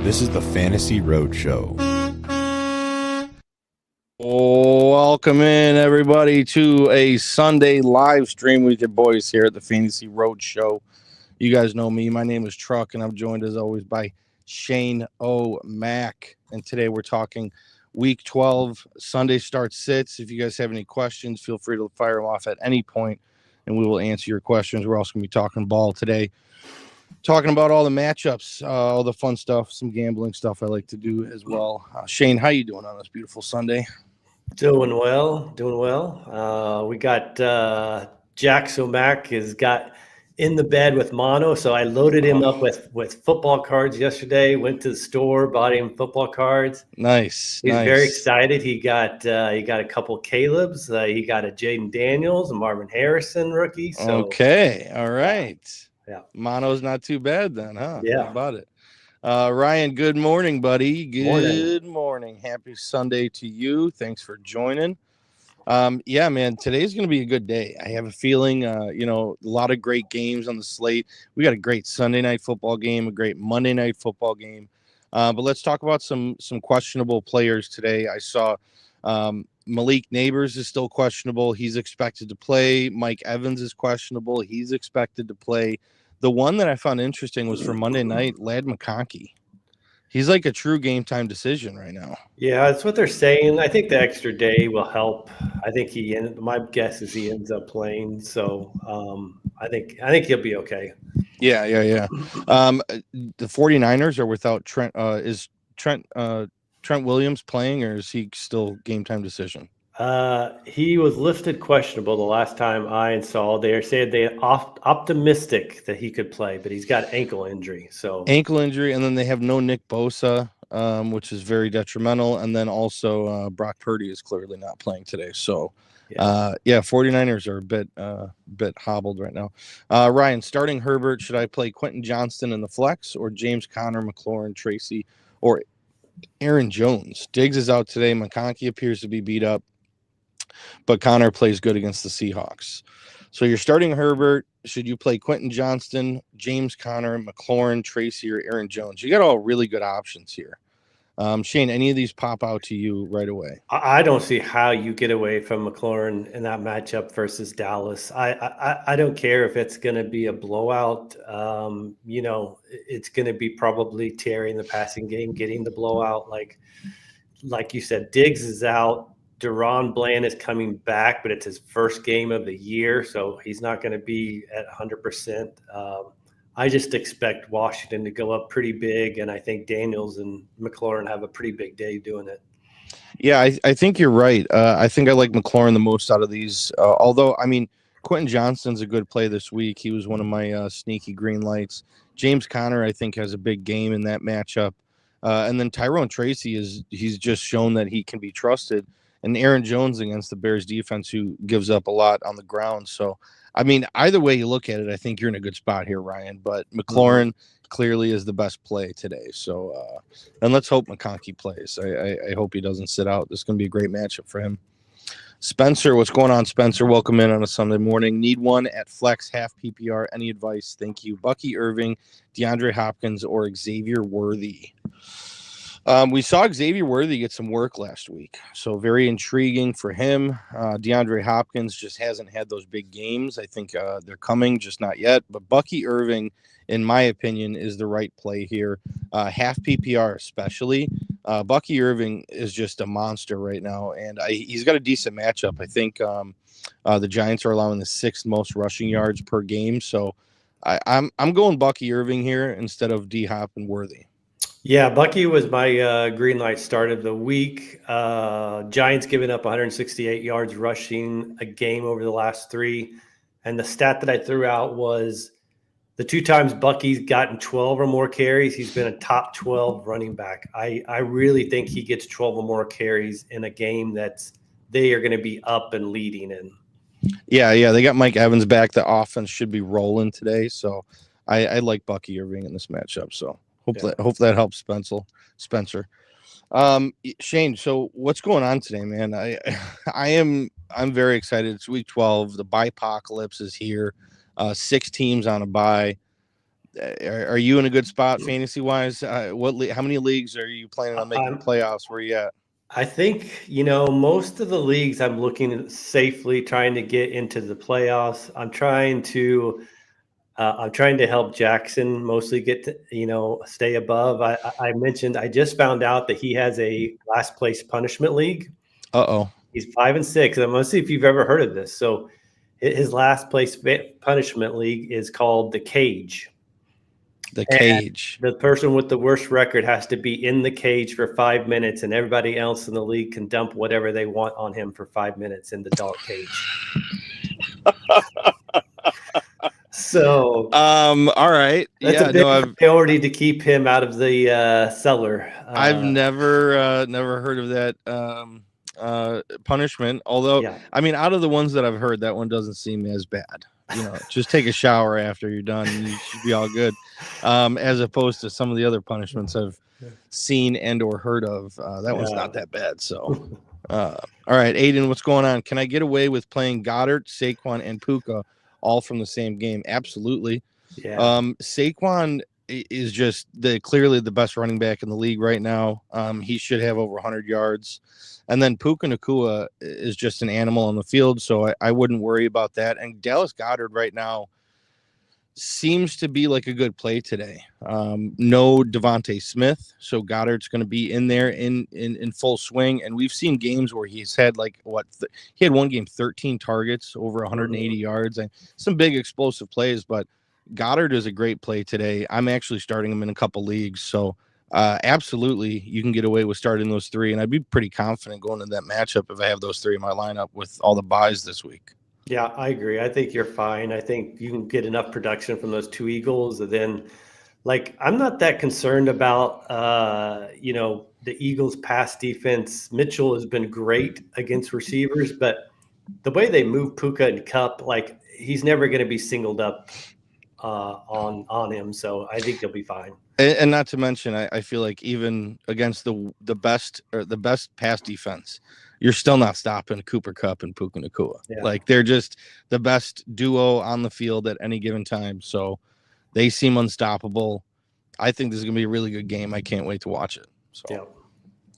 This is the Fantasy Roadshow. Welcome in, everybody, to a Sunday live stream with your boys here at the Fantasy Roadshow. You guys know me. My name is Truck, and I'm joined, as always, by Shane O'Mac. And today we're talking Week 12, Sunday start sits. If you guys have any questions, feel free to fire them off at any point, and we will answer your questions. We're also going to be talking ball today. Talking about all the matchups, all the fun stuff, some gambling stuff I like to do as well. Shane, how you doing on this beautiful Sunday? Doing well. We got Jax O'Mac has got in the bed with mono, so I loaded him up with football cards yesterday. Went to the store, bought him football cards. Nice. He's very excited. He got a couple Caleb's. He got a Jaden Daniels, a Marvin Harrison rookie. So, okay, all right. Yeah. Mono's not too bad then, huh? Yeah. How about it? Ryan, good morning, buddy. Good morning. Happy Sunday to you. Thanks for joining. Yeah, man, today's going to be a good day. I have a feeling, a lot of great games on the slate. We got a great Sunday night football game, a great Monday night football game. But let's talk about some questionable players today. I saw Malik Neighbors is still questionable. He's expected to play. Mike Evans is questionable. He's expected to play. The one that I found interesting was for Monday night, Ladd McConkey. He's like a true game time decision right now. Yeah, that's what they're saying. I think the extra day will help. I think my guess is he ends up playing. So I think he'll be okay. Yeah. The 49ers are without Trent. Is Trent Williams playing, or is he still game time decision? He was listed questionable the last time I saw. They said they're optimistic that he could play, but he's got ankle injury. And then they have no Nick Bosa, which is very detrimental. And then also Brock Purdy is clearly not playing today. So, 49ers are a bit hobbled right now. Ryan, starting Herbert, should I play Quentin Johnston in the flex or James Conner, McLaurin, Tracy, or Aaron Jones? Diggs is out today. McConkey appears to be beat up, but Connor plays good against the Seahawks. So you're starting Herbert. Should you play Quentin Johnston, James Conner, McLaurin, Tracy, or Aaron Jones? You got all really good options here. Shane, any of these pop out to you right away? I don't see how you get away from McLaurin in that matchup versus Dallas. I don't care if it's going to be a blowout. It's going to be probably Terry in the passing game getting the blowout. Like you said, Diggs is out. Deron Bland is coming back, but it's his first game of the year, so he's not going to be at 100%. I just expect Washington to go up pretty big, and I think Daniels and McLaurin have a pretty big day doing it. Yeah, I think you're right. I think I like McLaurin the most out of these, although, I mean, Quentin Johnston's a good play this week. He was one of my sneaky green lights. James Conner, I think, has a big game in that matchup. And then Tyrone Tracy, he's just shown that he can be trusted. And Aaron Jones against the Bears defense, who gives up a lot on the ground. So, I mean, either way you look at it, I think you're in a good spot here, Ryan. But McLaurin clearly is the best play today. So, and let's hope McConkey plays. I hope he doesn't sit out. This is going to be a great matchup for him. Spencer, what's going on, Spencer? Welcome in on a Sunday morning. Need one at flex, half PPR. Any advice? Thank you. Bucky Irving, DeAndre Hopkins, or Xavier Worthy. We saw Xavier Worthy get some work last week, so very intriguing for him. DeAndre Hopkins just hasn't had those big games. I think they're coming, just not yet. But Bucky Irving, in my opinion, is the right play here. Half PPR especially. Bucky Irving is just a monster right now, and he's got a decent matchup. I think the Giants are allowing the 6th most rushing yards per game, so I'm going Bucky Irving here instead of D-Hop and Worthy. Yeah, Bucky was my green light start of the week. Giants giving up 168 yards rushing a game over the last 3. And the stat that I threw out was the 2 times Bucky's gotten 12 or more carries, he's been a top 12 running back. I really think he gets 12 or more carries in a game they are going to be up and leading in. Yeah, they got Mike Evans back. The offense should be rolling today. So I like Bucky Irving in this matchup. So Hope that helps Spencer. Shane, so what's going on today, man? I'm very excited. It's week 12. The bye-pocalypse is here. 6 teams on a bye. Are you in a good spot fantasy wise? How many leagues are you planning on making the playoffs? Where you at? I think, most of the leagues I'm looking at safely trying to get into the playoffs. I'm trying to help Jackson mostly get to, stay above. I mentioned I just found out that he has a last place punishment league. Uh-oh. He's 5-6. I'm gonna see if you've ever heard of this. So his last place punishment league is called the Cage. The Cage. And the person with the worst record has to be in the cage for 5 minutes, and everybody else in the league can dump whatever they want on him for 5 minutes in the dark cage. So, all right. That's a big priority to keep him out of the cellar. I've never heard of that punishment. Although, I mean, out of the ones that I've heard, that one doesn't seem as bad. Just take a shower after you're done, and you should be all good. As opposed to some of the other punishments I've seen and or heard of, that one's not that bad. So, all right, Aiden, what's going on? Can I get away with playing Goddard, Saquon, and Puka all from the same game? Absolutely. Yeah. Saquon is just clearly the best running back in the league right now. He should have over 100 yards. And then Puka Nacua is just an animal on the field, so I wouldn't worry about that. And Dallas Goedert right now seems to be like a good play today. No Devontae Smith, so Goddard's going to be in there in full swing. And we've seen games where he's had he had one game 13 targets, over 180 yards, and some big explosive plays. But Goddard is a great play today. I'm actually starting him in a couple leagues, so absolutely you can get away with starting those three, and I'd be pretty confident going into that matchup if I have those three in my lineup with all the buys this week. Yeah, I agree. I think you're fine. I think you can get enough production from those two Eagles. And then, I'm not that concerned about, the Eagles' pass defense. Mitchell has been great against receivers, but the way they move Puka and Kupp, he's never going to be singled up on him. So I think he'll be fine. And not to mention, I feel like even against the best pass defense, you're still not stopping Cooper Kupp and Puka Nacua. Yeah. They're just the best duo on the field at any given time. So they seem unstoppable. I think this is going to be a really good game. I can't wait to watch it. So,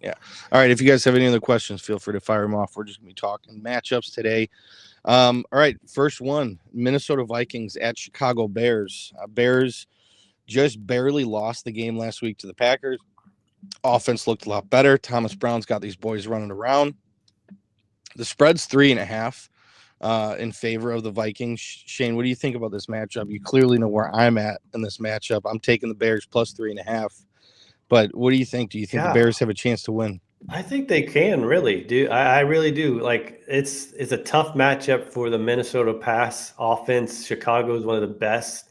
yeah. All right. If you guys have any other questions, feel free to fire them off. We're just going to be talking matchups today. All right. First one, Minnesota Vikings at Chicago Bears. Bears just barely lost the game last week to the Packers. Offense looked a lot better. Thomas Brown's got these boys running around. The spread's 3.5 in favor of the Vikings. Shane, what do you think about this matchup? You clearly know where I'm at in this matchup. I'm taking the Bears plus 3.5. But what do you think? Do you think the Bears have a chance to win? I think they can really do. I really do. It's a tough matchup for the Minnesota pass offense. Chicago is one of the best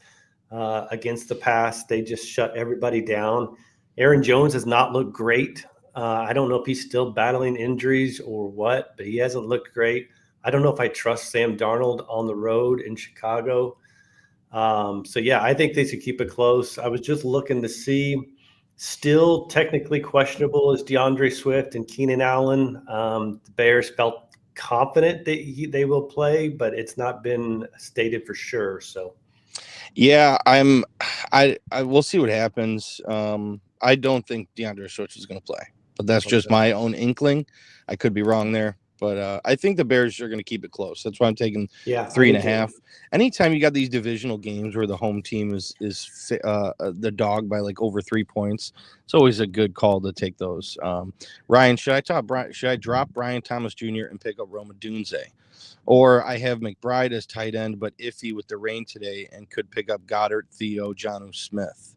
against the pass. They just shut everybody down. Aaron Jones has not looked great. I don't know if he's still battling injuries or what, but he hasn't looked great. I don't know if I trust Sam Darnold on the road in Chicago. I think they should keep it close. I was just looking to see, still technically questionable is DeAndre Swift and Keenan Allen. The Bears felt confident that they will play, but it's not been stated for sure. So, yeah, I will see what happens. I don't think DeAndre Swift is going to play, but that's just my own inkling. I could be wrong there, but I think the Bears are going to keep it close. That's why I'm taking 3.5. Anytime you got these divisional games where the home team is the dog by over 3 points, it's always a good call to take those. Ryan, should I drop Brian Thomas Jr. and pick up Roma Dunze? Or I have McBride as tight end, but iffy with the rain today and could pick up Goddard, Theo, Jonnu Smith.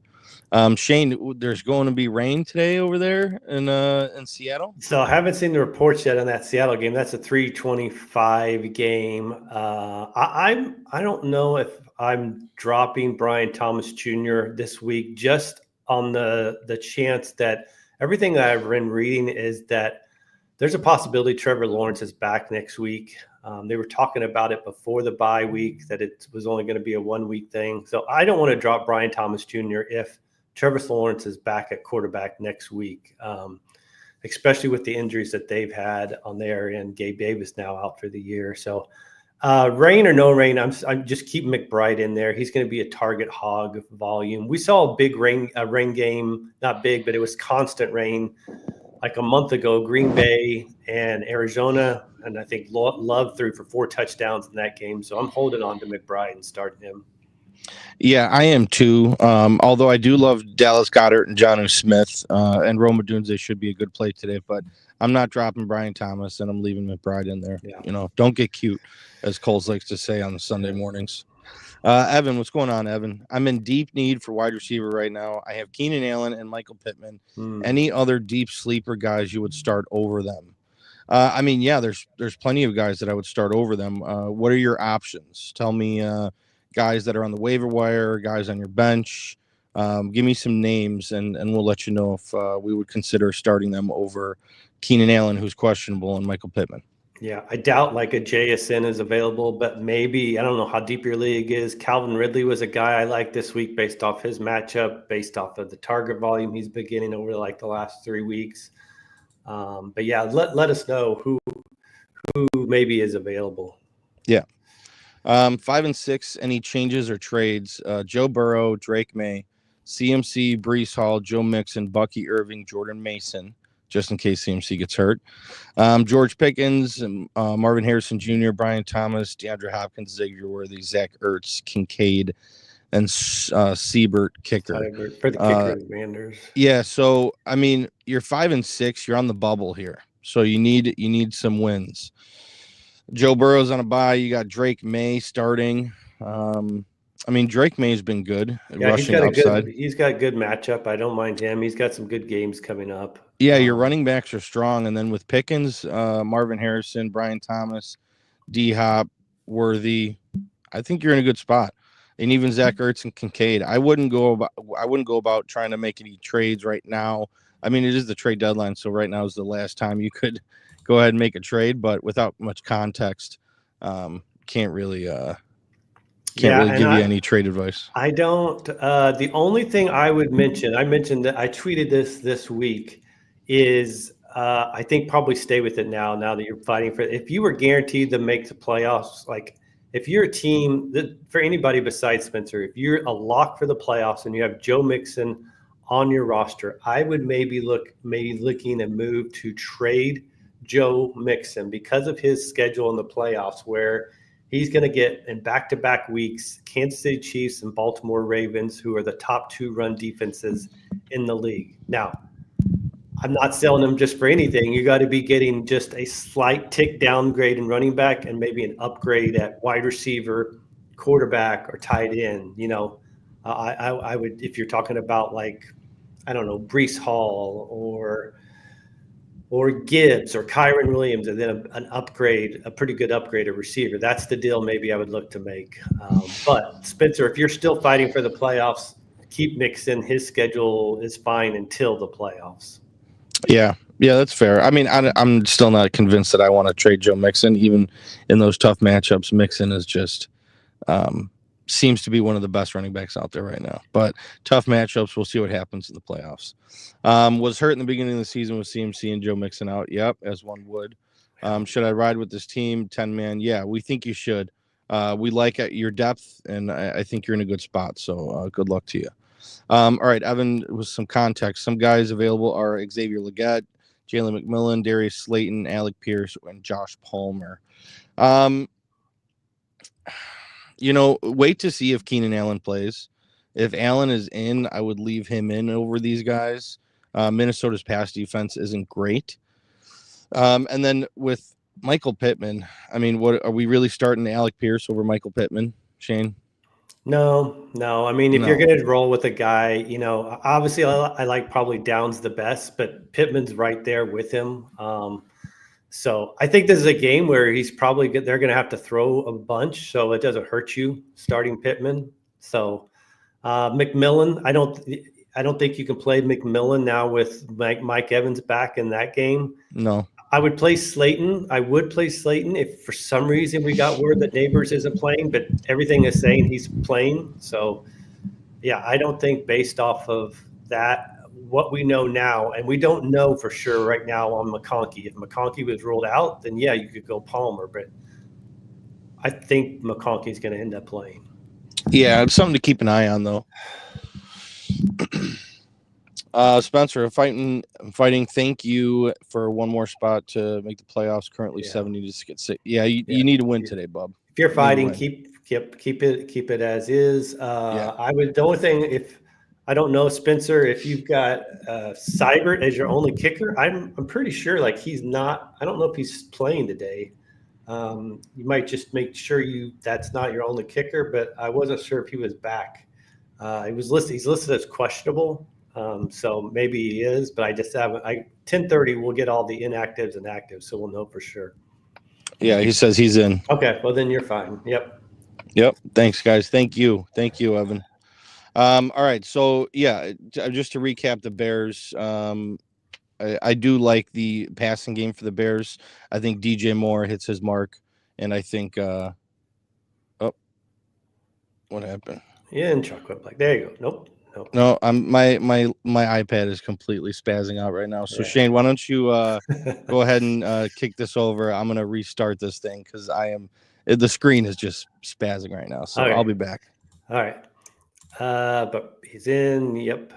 Shane, there's going to be rain today over there in Seattle. So I haven't seen the reports yet on that Seattle game. That's a 3:25 game. I don't know if I'm dropping Brian Thomas Jr. this week, just on the chance that everything that I've been reading is that there's a possibility Trevor Lawrence is back next week. They were talking about it before the bye week, that it was only going to be a 1 week thing. So I don't want to drop Brian Thomas Jr. if Trevor Lawrence is back at quarterback next week, especially with the injuries that they've had on there, and Gabe Davis now out for the year. So Rain or no rain, I'm just keep McBride in there. He's going to be a target hog volume. We saw a big rain game, not big, but it was constant rain like a month ago. Green Bay and Arizona, and I think Love threw for 4 touchdowns in that game. So I'm holding on to McBride and starting him. Yeah, I am too. Although I do love Dallas Goedert and Jonnu Smith and Rome Odunze should be a good play today, but I'm not dropping Brian Thomas and I'm leaving McBride in there. Yeah. Don't get cute, as Coles likes to say on the Sunday mornings. Evan, what's going on, Evan? I'm in deep need for wide receiver right now. I have Keenan Allen and Michael Pittman. Any other deep sleeper guys you would start over them? There's plenty of guys that I would start over them. What are your options? Tell me guys that are on the waiver wire, guys on your bench. Give me some names, and we'll let you know if we would consider starting them over Keenan Allen, who's questionable, and Michael Pittman. Yeah, I doubt like a JSN is available, but maybe, I don't know how deep your league is. Calvin Ridley was a guy I liked this week based off his matchup, based off of the target volume he's been getting over like the last 3 weeks. But yeah, let us know who maybe is available. Yeah. 5 and 6, any changes or trades? Joe Burrow, Drake May, CMC, Breece Hall, Joe Mixon, Bucky Irving, Jordan Mason, just in case CMC gets hurt. George Pickens, Marvin Harrison Jr., Brian Thomas, DeAndre Hopkins, Xavier Worthy, Zach Ertz, Kincaid, and Siebert kicker. For the kicker, Commanders. Yeah, so I mean, you're 5 and 6, you're on the bubble here, so you need some wins. Joe Burrow's on a bye. You got Drake May starting. Drake May's been good. Yeah, rushing upside. He's got good matchup. I don't mind him. He's got some good games coming up. Yeah, your running backs are strong. And then with Pickens, Marvin Harrison, Brian Thomas, D-Hop, Worthy, I think you're in a good spot. And even Zach Ertz and Kincaid. I wouldn't go about trying to make any trades right now. I mean, it is the trade deadline, so right now is the last time you could go ahead and make a trade, but without much context, can't really give you any trade advice. I don't. The only thing I would mention, I mentioned that I tweeted this week, is I think probably stay with it now that you're fighting for it. If you were guaranteed to make the playoffs, like if you're a team that, for anybody besides Spencer, if you're a lock for the playoffs and you have Joe Mixon on your roster, I would maybe looking at move to trade Joe Mixon because of his schedule in the playoffs, where he's going to get in back-to-back weeks Kansas City Chiefs and Baltimore Ravens, who are the top 2 run defenses in the league. Now, I'm not selling them just for anything. You got to be getting just a slight tick downgrade in running back and maybe an upgrade at wide receiver, quarterback, or tight end. I would, if you're talking about like, I don't know, Breece Hall or Gibbs or Kyron Williams, and then an upgrade, a pretty good upgrade, a receiver. That's the deal maybe I would look to make. But Spencer, if you're still fighting for the playoffs, keep Mixon. His schedule is fine until the playoffs. Yeah, that's fair. I mean, I'm still not convinced that I want to trade Joe Mixon. Even in those tough matchups, Mixon is just seems to be one of the best running backs out there right now. But tough matchups, we'll see what happens in the playoffs. Was hurt in the beginning of the season with CMC and Joe Mixon out. Yep, as one would. Should I ride with this team 10-man? Yeah, we think you should. We like your depth, and I think you're in a good spot. So good luck to you. All right, Evan, with some context, some guys available are Xavier Legette, Jalen McMillan, Darius Slayton, Alec Pierce, and Josh Palmer. Wait to see if Keenan Allen plays. If Allen is in, I would leave him in over these guys. Minnesota's pass defense isn't great. And then with Michael Pittman, I mean, what are we really starting Alec Pierce over Michael Pittman, Shane? No. I mean, if you're going to roll with a guy, obviously I like probably Downs the best, but Pittman's right there with him. So I think this is a game where they're going to have to throw a bunch, so it doesn't hurt you starting Pittman. So McMillan, I don't think you can play McMillan now with Mike Evans back in that game. No. I would play Slayton. If for some reason we got word that Neighbors isn't playing, but everything is saying he's playing. So, yeah, I don't think based off of that, what we know now, and we don't know for sure right now on McConkey. If McConkey was ruled out, then, yeah, you could go Palmer. But I think McConkey's going to end up playing. Yeah, it's something to keep an eye on, though. Spencer, fighting. Thank you for one more spot to make the playoffs. Currently 70 to 6. Yeah, you need to win today, bub. If you're fighting, keep it as is. I would. The only thing, if I don't know, Spencer, if you've got Seibert as your only kicker, I'm pretty sure like he's not. I don't know if he's playing today. You might just make sure that's not your only kicker, but I wasn't sure if he was back. He's listed as questionable. So maybe he is, but I just haven't. 10:30 we'll get all the inactives and actives, so we'll know for sure. Yeah, he says he's in. Okay, well then you're fine. Yep. Thanks, guys. Thank you, Evan. All right, so yeah, just to recap the Bears. I do like the passing game for the Bears. I think DJ Moore hits his mark, and I think. What happened? Yeah, and Chuck went like, there you go. Nope. No, my iPad is completely spazzing out right now. So Shane, why don't you go ahead and kick this over? I'm gonna restart this thing because the screen is just spazzing right now. So I'll be back. All right. But he's in. Yep.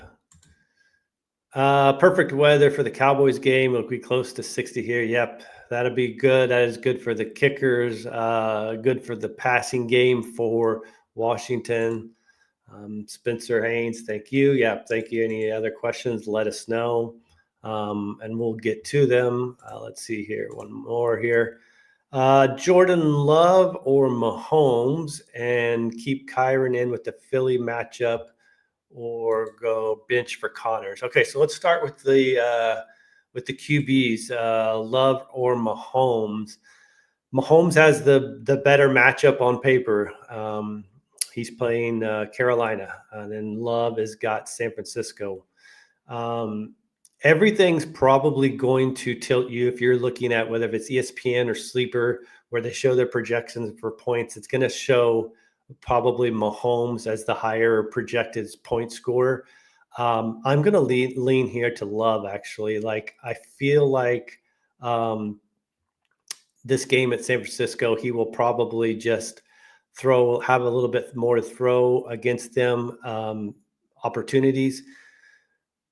Perfect weather for the Cowboys game. It'll be close to 60 here. Yep. That'll be good. That is good for the kickers. Good for the passing game for Washington. Spencer Haynes, thank you. Yeah, thank you. Any other questions, let us know, and we'll get to them. Let's see here. One more here. Jordan Love or Mahomes, and keep Kyren in with the Philly matchup, or go bench for Connors. Okay, so let's start with the QBs. Love or Mahomes. Mahomes has the better matchup on paper. He's playing Carolina, and then Love has got San Francisco. Everything's probably going to tilt you if you're looking at whether it's ESPN or Sleeper, where they show their projections for points. It's going to show probably Mahomes as the higher projected point scorer. I'm going to lean here to Love, actually. Like, I feel like this game at San Francisco, he will probably just have a little bit more to throw against them opportunities.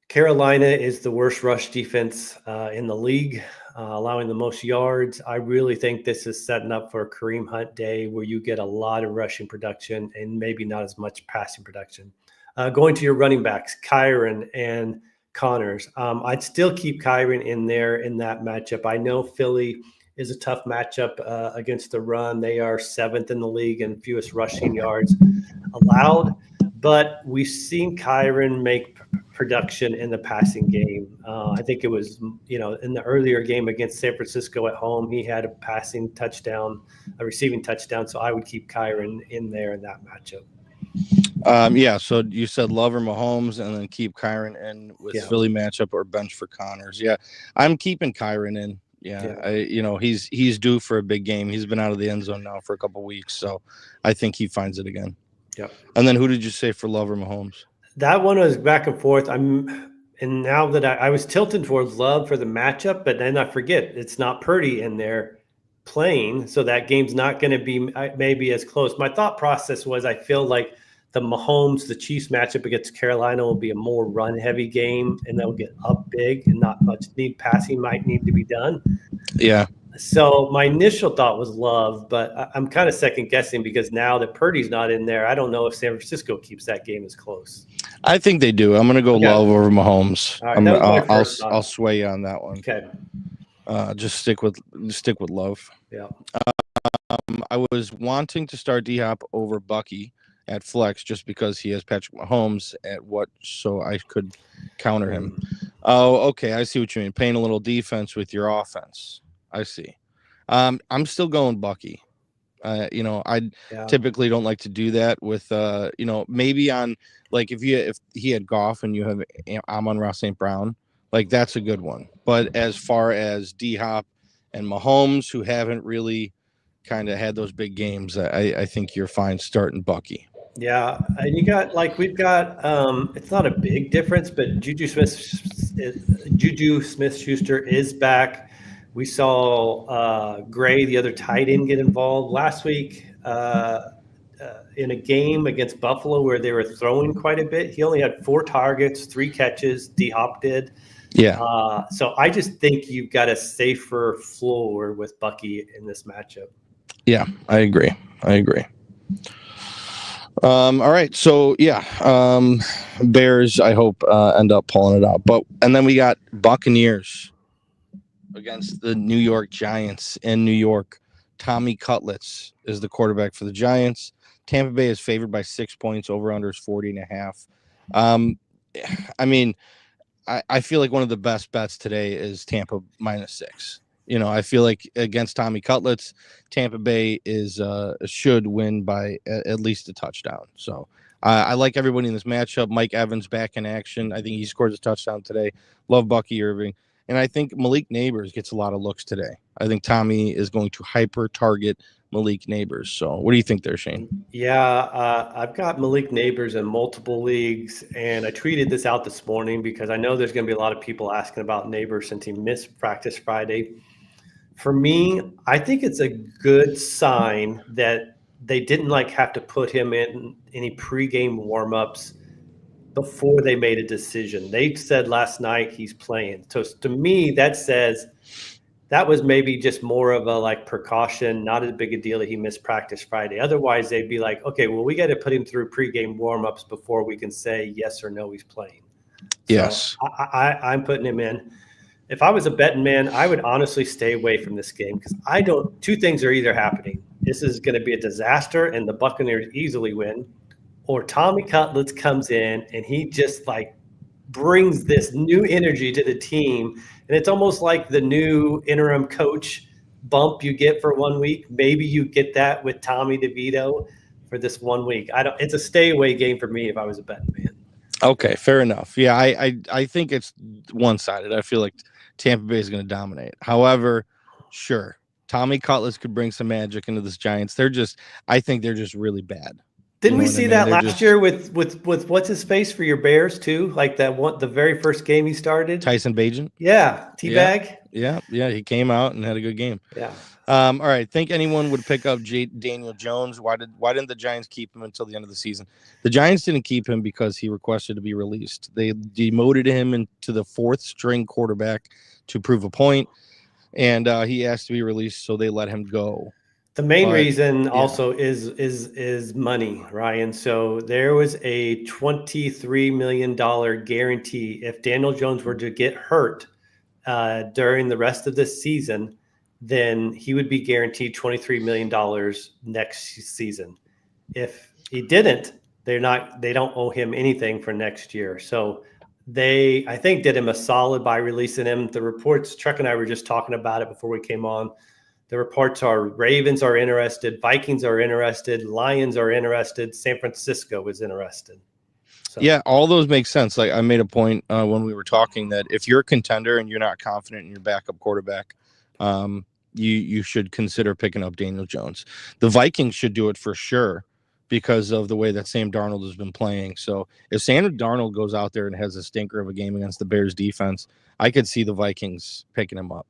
Carolina is the worst rush defense in the league, allowing the most yards. I really think this is setting up for a Kareem Hunt day where you get a lot of rushing production and maybe not as much passing production. Going to your running backs, Kyren and Connors. I'd still keep Kyren in there in that matchup. I know Philly is a tough matchup against the run. They are 7th in the league in fewest rushing yards allowed, but we've seen Kyren make production in the passing game. I think it was, in the earlier game against San Francisco at home, he had a receiving touchdown. So I would keep Kyren in there in that matchup. So you said Love or Mahomes, and then keep Kyren in with Philly matchup, or bench for Connors. Yeah, I'm keeping Kyren in. He's due for a big game. He's been out of the end zone now for a couple weeks, so I think he finds it again. Yep. And then who did you say for Love or Mahomes? That one was back and forth. And now that I was tilted towards Love for the matchup, but then I forget it's not Purdy in there playing, so that game's not going to be maybe as close. My thought process was I feel like the Chiefs matchup against Carolina will be a more run-heavy game, and they'll get up big and not much passing might need to be done. Yeah. So my initial thought was Love, but I'm kind of second-guessing because now that Purdy's not in there, I don't know if San Francisco keeps that game as close. I think they do. I'm going to go Love over Mahomes. Right, I'll sway you on that one. Okay. Just stick with Love. Yeah. I was wanting to start D-Hop over Bucky at flex just because he has Patrick Mahomes so I could counter him. Oh, okay. I see what you mean. Playing a little defense with your offense. I see. I'm still going Bucky. I typically don't like to do that with maybe on like if he had Goff and you have Amon-Ra St. Brown, like that's a good one. But as far as D-Hop and Mahomes, who haven't really kind of had those big games, I think you're fine starting Bucky. Yeah, and we've got it's not a big difference, but Juju Smith-Schuster is back. We saw Gray, the other tight end, get involved last week in a game against Buffalo where they were throwing quite a bit. He only had 4 targets, 3 catches. D-Hop did. Yeah. So I just think you've got a safer floor with Bucky in this matchup. Yeah, I agree. All right. So, yeah, Bears, I hope, end up pulling it out. And then we got Buccaneers against the New York Giants in New York. Tommy Cutlets is the quarterback for the Giants. Tampa Bay is favored by 6 points. Over-under is 40.5. I mean, I feel like one of the best bets today is Tampa -6. I feel like against Tommy Cutlets, Tampa Bay should win by at least a touchdown. So I like everybody in this matchup. Mike Evans back in action. I think he scores a touchdown today. Love Bucky Irving. And I think Malik Neighbors gets a lot of looks today. I think Tommy is going to hyper target Malik Neighbors. So what do you think there, Shane? Yeah, I've got Malik Neighbors in multiple leagues, and I tweeted this out this morning because I know there's going to be a lot of people asking about Neighbors since he missed practice Friday. For me, I think it's a good sign that they didn't have to put him in any pregame warmups before they made a decision. They said last night he's playing. So to me, that says that was maybe just more of a precaution, not as big a deal that he missed practice Friday. Otherwise, they'd be like, okay, well, we got to put him through pregame warmups before we can say yes or no he's playing. Yes. So I'm putting him in. If I was a betting man, I would honestly stay away from this game because two things are either happening. This is going to be a disaster and the Buccaneers easily win, or Tommy Cutlets comes in and he just brings this new energy to the team. And it's almost like the new interim coach bump you get for 1 week. Maybe you get that with Tommy DeVito for this 1 week. It's a stay away game for me if I was a betting man. Okay, fair enough. Yeah, I think it's one-sided. I feel like Tampa Bay is going to dominate. However, sure, Tommy Cutlets could bring some magic into this Giants. I think they're just really bad. Didn't we see that last year with what's his face for your Bears too? The very first game he started, Tyson Bagent. Yeah, teabag. Yeah, he came out and had a good game. Yeah. All right. Think anyone would pick up Daniel Jones? Why didn't the Giants keep him until the end of the season? The Giants didn't keep him because he requested to be released. They demoted him into the 4th string quarterback to prove a point, and he asked to be released, so they let him go. The main reason also is money, Ryan. So there was a $23 million guarantee if Daniel Jones were to get hurt during the rest of this season, then he would be guaranteed $23 million next season. If he didn't, they don't owe him anything for next year. So they, I think, did him a solid by releasing him. The reports, Chuck and I were just talking about it before we came on. The reports are Ravens are interested, Vikings are interested, Lions are interested, San Francisco is interested. So. Yeah, all those make sense. I made a point when we were talking that if you're a contender and you're not confident in your backup quarterback, you should consider picking up Daniel Jones. The Vikings should do it for sure because of the way that Sam Darnold has been playing. So if Sam Darnold goes out there and has a stinker of a game against the Bears defense, I could see the Vikings picking him up,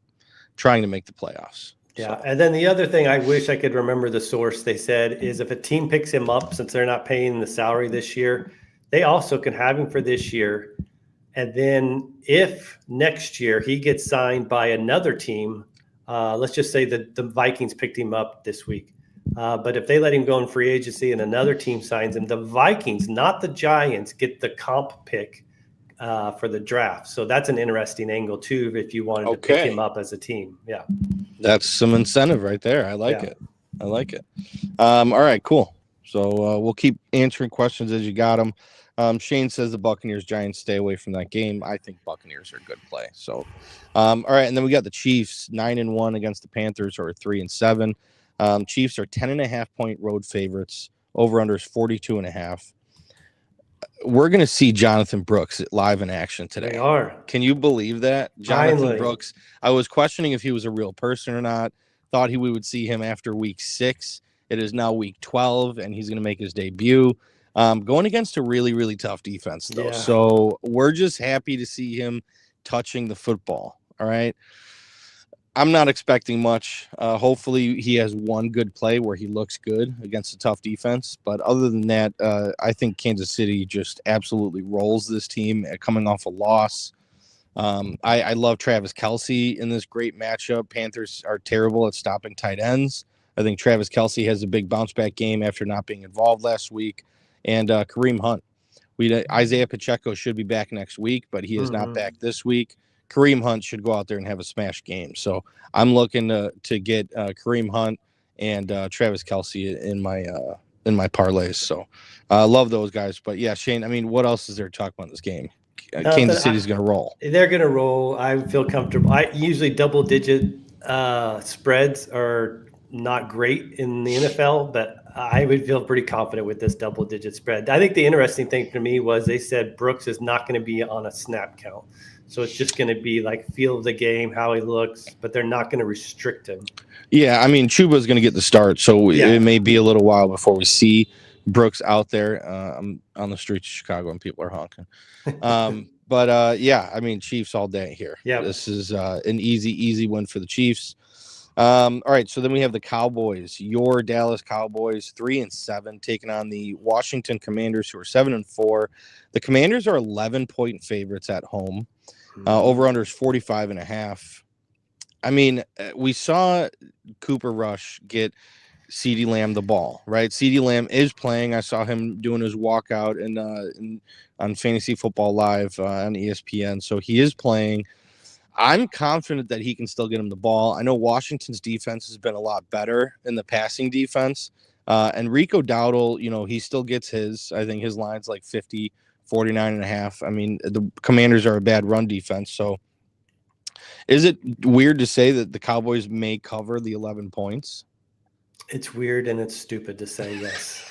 trying to make the playoffs. Yeah, and then the other thing I wish I could remember the source they said is if a team picks him up, since they're not paying the salary this year, they also can have him for this year. And then if next year he gets signed by another team, let's just say that the Vikings picked him up this week. But if they let him go in free agency and another team signs him, the Vikings, not the Giants, get the comp pick for the draft. So that's an interesting angle too if you wanted to pick him up as a team. Yeah. That's some incentive right there. I like it. All right, cool. So we'll keep answering questions as you got them. Shane says the Buccaneers Giants stay away from that game. I think Buccaneers are a good play. So, all right. And then we got the Chiefs 9-1 against the Panthers, or 3-7. Chiefs are 10.5-point road favorites. Over under is 42.5. We're going to see Jonathan Brooks live in action today. They are. Can you believe that? Jonathan Finally. Brooks. I was questioning if he was a real person or not. Thought we would see him after week 6. It is now week 12, and he's going to make his debut. Going against a really, really tough defense, though. Yeah. So we're just happy to see him touching the football. All right. I'm not expecting much. Hopefully he has one good play where he looks good against a tough defense. But other than that, I think Kansas City just absolutely rolls this team coming off a loss. I love Travis Kelce in this great matchup. Panthers are terrible at stopping tight ends. I think Travis Kelce has a big bounce back game after not being involved last week. And Kareem Hunt. Isaiah Pacheco should be back next week, but he is not back this week. Kareem Hunt should go out there and have a smash game. So I'm looking to get Kareem Hunt and Travis Kelce in my parlays. So I love those guys. But yeah, Shane, I mean, what else is there to talk about in this game? Kansas City's going to roll. They're going to roll. I feel comfortable. I usually double-digit spreads are not great in the NFL, but I would feel pretty confident with this double-digit spread. I think the interesting thing for me was they said Brooks is not going to be on a snap count. So it's just going to be like feel of the game, how he looks, but they're not going to restrict him. Yeah, I mean, Chuba's going to get the start, so it may be a little while before we see Brooks out there. I'm on the streets of Chicago and people are honking. But yeah, I mean, Chiefs all day here. Yeah, this is an easy win for the Chiefs. All right, so then we have the Cowboys, your Dallas Cowboys, 3-7, taking on the Washington Commanders, who are 7-4. The Commanders are 11-point favorites at home. Over under is 45.5. I mean, we saw Cooper Rush get CeeDee Lamb the ball, right? CeeDee Lamb is playing. I saw him doing his walkout on Fantasy Football Live on ESPN. So he is playing. I'm confident that he can still get him the ball. I know Washington's defense has been a lot better in the passing defense. And Rico Dowdle, he still gets his. I think his line's like 50, 49.5. I mean, the Commanders are a bad run defense. So is it weird to say that the Cowboys may cover the 11 points? It's weird and it's stupid to say yes.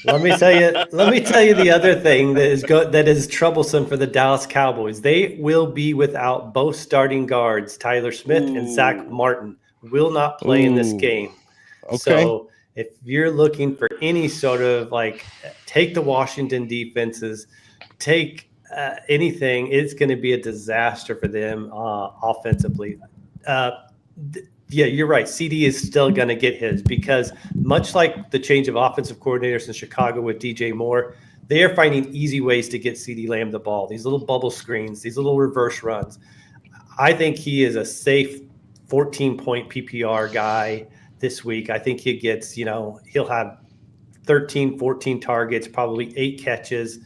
Let me tell you the other thing that is troublesome for the Dallas Cowboys. They will be without both starting guards, Tyler Smith and Zach Martin, will not play in this game. Okay. So if you're looking for any sort of take the Washington defenses, take anything, it's going to be a disaster for them offensively. Yeah, you're right. CD is still going to get his because much like the change of offensive coordinators in Chicago with DJ Moore, they are finding easy ways to get CeeDee Lamb the ball. These little bubble screens, these little reverse runs. I think he is a safe 14-point PPR guy this week. I think he gets, he'll have 13, 14 targets, probably 8 catches.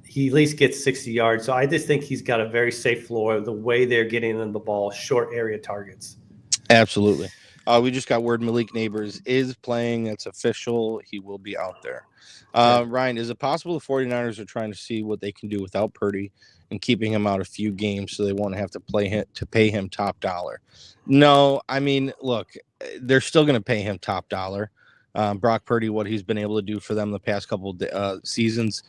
He at least gets 60 yards. So I just think he's got a very safe floor the way they're getting him the ball, short area targets. Absolutely. We just got word Malik Neighbors is playing. It's official. He will be out there. Ryan, is it possible the 49ers are trying to see what they can do without Purdy and keeping him out a few games so they won't have to pay him top dollar? No, I mean, look, they're still going to pay him top dollar. Brock Purdy, what he's been able to do for them the past couple of seasons,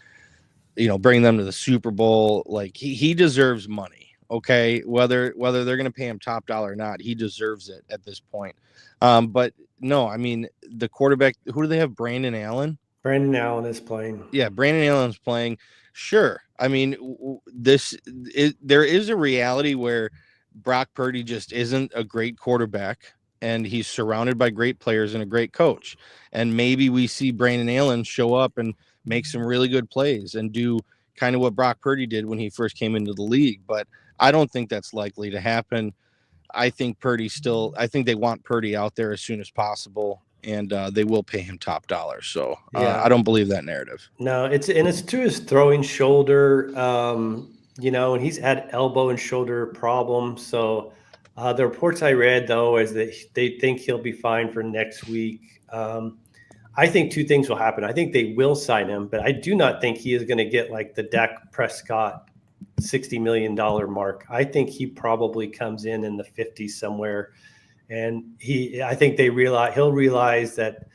bring them to the Super Bowl, he deserves money. Okay, whether they're going to pay him top dollar or not, he deserves it at this point. But no, I mean, the quarterback, who do they have? Brandon Allen? Brandon Allen is playing. Yeah, Brandon Allen's playing. Sure. I mean, there is a reality where Brock Purdy just isn't a great quarterback, and he's surrounded by great players and a great coach. And maybe we see Brandon Allen show up and make some really good plays and do kind of what Brock Purdy did when he first came into the league. But I don't think that's likely to happen. I think they want Purdy out there as soon as possible, and they will pay him top dollar. So I don't believe that narrative. No, it's to his throwing shoulder, and he's had elbow and shoulder problems. So the reports I read, though, is that they think he'll be fine for next week. I think two things will happen. I think they will sign him, but I do not think he is going to get like the Dak Prescott $60 million mark. I think he probably comes in the 50s somewhere. And I think he'll realize that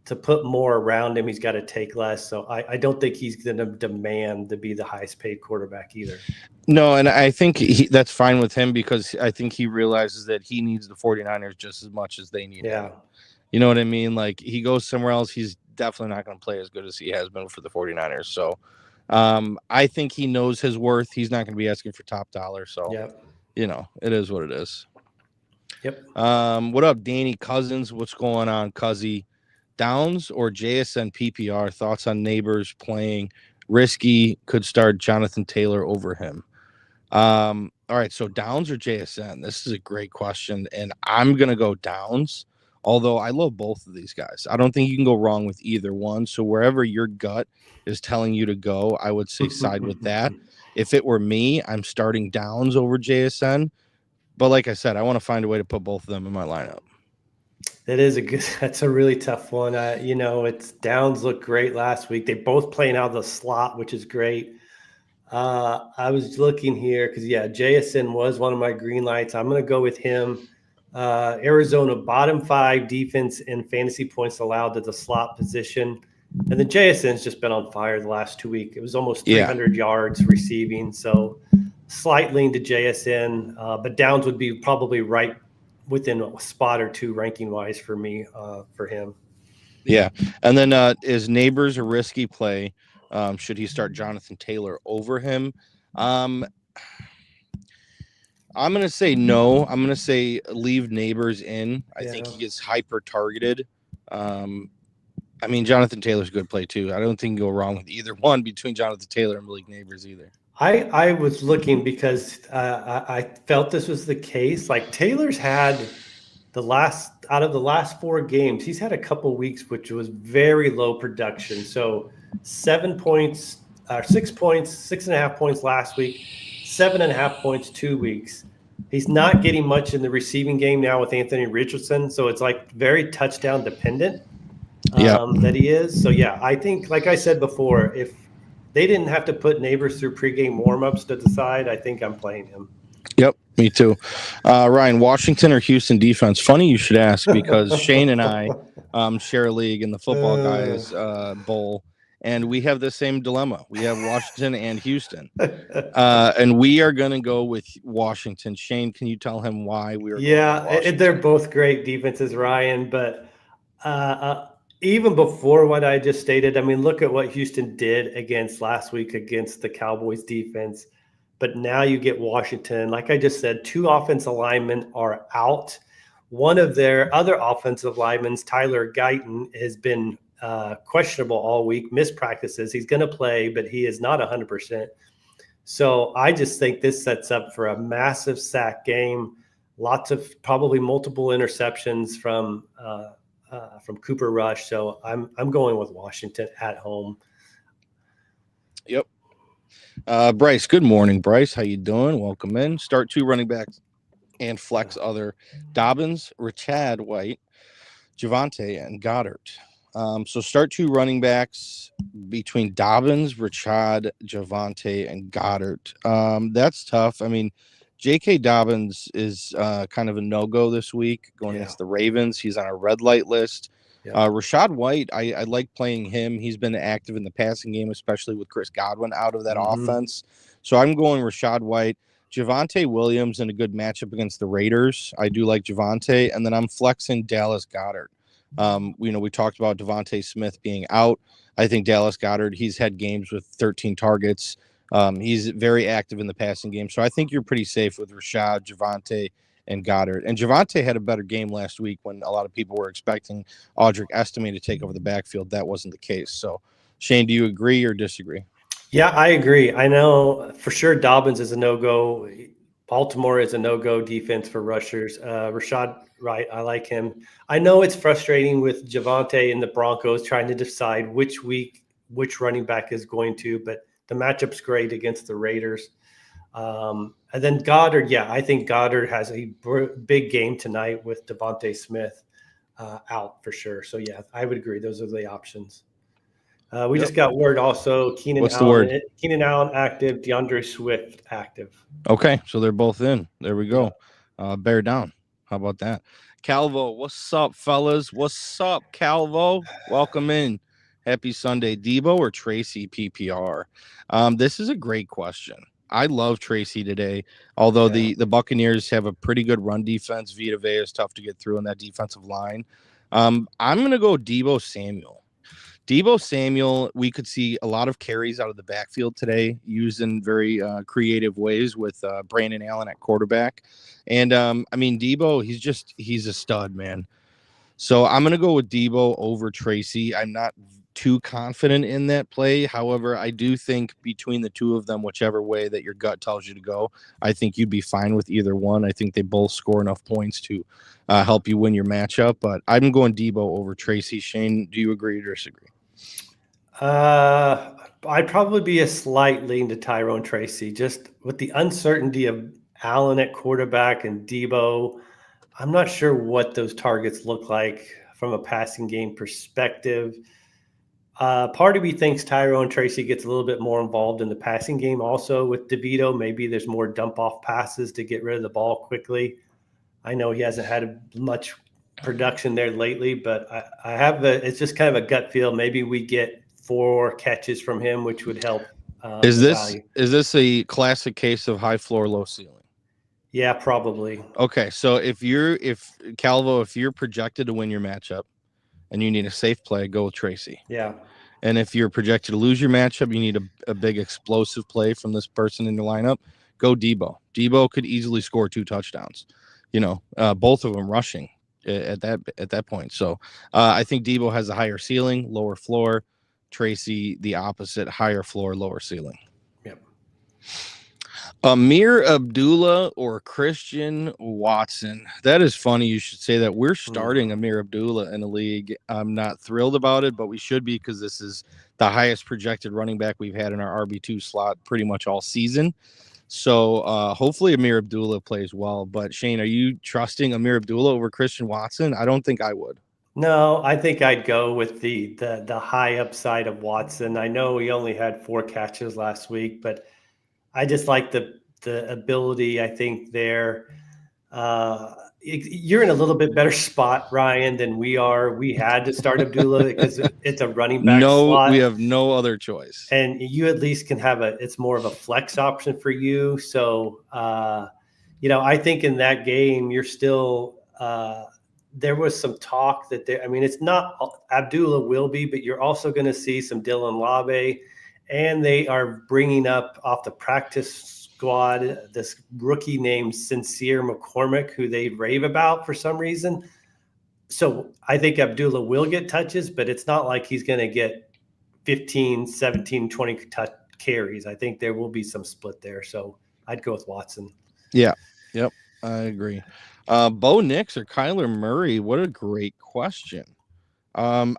to put more around him, he's got to take less. So I don't think he's going to demand to be the highest paid quarterback either. No, and I think that's fine with him because I think he realizes that he needs the 49ers just as much as they need him. You know what I mean? Like, he goes somewhere else, he's definitely not going to play as good as he has been for the 49ers. So I think he knows his worth. He's not going to be asking for top dollar. So it is what it is. Yep. What up, Danny Cousins? What's going on, Cuzzy? Downs or JSN PPR? Thoughts on Neighbors playing risky? Could start Jonathan Taylor over him. All right, so Downs or JSN? This is a great question, and I'm gonna go Downs. Although I love both of these guys, I don't think you can go wrong with either one. So wherever your gut is telling you to go, I would say side with that. If it were me, I'm starting Downs over JSN. But like I said, I want to find a way to put both of them in my lineup. That's a really tough one. It's Downs looked great last week. They both playing out of the slot, which is great. I was looking here because JSN was one of my green lights. I'm going to go with him. Arizona bottom 5 defense in fantasy points allowed to the slot position. And the JSN's just been on fire the last 2 weeks. It was almost 300 yards receiving. So slight lean to JSN, but Downs would be probably right within a spot or two ranking wise for me, for him. Yeah. And then is Neighbors a risky play? Should he start Jonathan Taylor over him? I'm going to say no. I'm going to say leave Neighbors in. I think he gets hyper targeted. Jonathan Taylor's a good play too. I don't think you can go wrong with either one between Jonathan Taylor and Malik Neighbors either. I was looking because I felt this was the case. Like Taylor's had out of the last 4 games, he's had a couple weeks which was very low production. So 7 points, 6 points, 6.5 points last week, 7.5 points 2 weeks. He's not getting much in the receiving game now with Anthony Richardson, so it's like very touchdown dependent that he is. So I think, like I said before, if they didn't have to put Neighbors through pregame warmups to decide, I think I'm playing him. Yep, me too. Ryan, Washington or Houston defense? Funny you should ask because Shane and I share a league in the Football Guys Bowl, and we have the same dilemma. We have Washington and Houston, and we are going to go with Washington. Shane, can you tell him why we are? They're both great defenses, Ryan, but even before what I just stated, look at what Houston did last week against the Cowboys defense. But now you get Washington. Like I just said, 2 offensive linemen are out. One of their other offensive linemen, Tyler Guyton, has been questionable all week, missed practices. He's going to play, but he is not 100%. So I just think this sets up for a massive sack game. Lots of probably multiple interceptions from Cooper Rush. So I'm going with Washington at home. Yep. Bryce, good morning, Bryce. How you doing? Welcome in. Start 2 running backs and flex other Dobbins, Rashad White, Javonte, and Goddard. So start 2 running backs between Dobbins, Rashad, Javonte, and Goddard. That's tough. J.K. Dobbins is kind of a no-go this week going against the Ravens. He's on a red light list. Rashad White, I like playing him. He's been active in the passing game, especially with Chris Godwin out of that offense. So I'm going Rashad White. Javonte Williams in a good matchup against the Raiders. I do like Javonte. And then I'm flexing Dallas Goedert. We talked about Devontae Smith being out. I think Dallas Goedert, he's had games with 13 targets. He's very active in the passing game. So I think you're pretty safe with Rashad, Javonte, and Goddard. And Javonte had a better game last week when a lot of people were expecting Audric Estime to take over the backfield. That wasn't the case. So, Shane, do you agree or disagree? Yeah, I agree. I know for sure Dobbins is a no-go. Baltimore is a no-go defense for rushers. Rashad Wright, I like him. I know it's frustrating with Javonte and the Broncos trying to decide which week which running back is going to, but the matchup's great against the Raiders. And then Goddard, I think Goddard has a big game tonight with Devontae Smith out for sure. So, I would agree. Those are the options. We just got word also. Keenan Allen active, DeAndre Swift active. Okay, so they're both in. There we go. Bear down. How about that? Calvo, what's up, fellas? What's up, Calvo? Welcome in. Happy Sunday. Debo or Tracy PPR? This is a great question. I love Tracy today, although the Buccaneers have a pretty good run defense. Vita Vea is tough to get through on that defensive line. I'm going to go Debo Samuel. Deebo Samuel, we could see a lot of carries out of the backfield today, used in very creative ways with Brandon Allen at quarterback. And I mean, Deebo, he's a stud, man. So I'm going to go with Deebo over Tracy. I'm not too confident in that play. However, I do think between the two of them, whichever way that your gut tells you to go, I think you'd be fine with either one. I think they both score enough points to help you win your matchup. But I'm going Deebo over Tracy. Shane, do you agree or disagree? I'd probably be a slight lean to Tyrone Tracy, just with the uncertainty of Allen at quarterback and Deebo. I'm not sure what those targets look like from a passing game perspective. Part of me thinks Tyrone Tracy gets a little bit more involved in the passing game also with DeVito. Maybe there's more dump-off passes to get rid of the ball quickly. I know he hasn't had much production there lately, but I have it's just kind of a gut feel. Maybe we get 4 catches from him, which would help. Is this a classic case of high floor, low ceiling? Yeah, probably. Okay, so if you're projected to win your matchup and you need a safe play, go with Tracy. Yeah. And if you're projected to lose your matchup, you need a big explosive play from this person in your lineup, go Deebo. Deebo could easily score 2 touchdowns. Both of them rushing at that point. So I think Deebo has a higher ceiling, lower floor. Tracy, the opposite, higher floor, lower ceiling. Yep. Amir Abdullah or Christian Watson. That is funny. You should say that. We're starting Amir Abdullah in the league. I'm not thrilled about it, but we should be because this is the highest projected running back we've had in our RB2 slot pretty much all season. So hopefully Amir Abdullah plays well. But Shane, are you trusting Amir Abdullah over Christian Watson? I don't think I would. No, I think I'd go with the high upside of Watson. I know he only had 4 catches last week, but I just like the ability. I think there. You're in a little bit better spot, Ryan, than we are. We had to start Abdullah because it's a running back slot. We have no other choice. And you at least can have it's more of a flex option for you. So, I think in that game, you're still, there was some talk that it's not Abdullah will be, but you're also going to see some Dylan Labe, and they are bringing up off the practice squad this rookie named Sincere McCormick, who they rave about for some reason. So I think Abdullah will get touches, but it's not like he's going to get 15, 17, 20 carries. I think there will be some split there. So I'd go with Watson. Yeah. Yep. I agree. Bo Nix or Kyler Murray? What a great question. To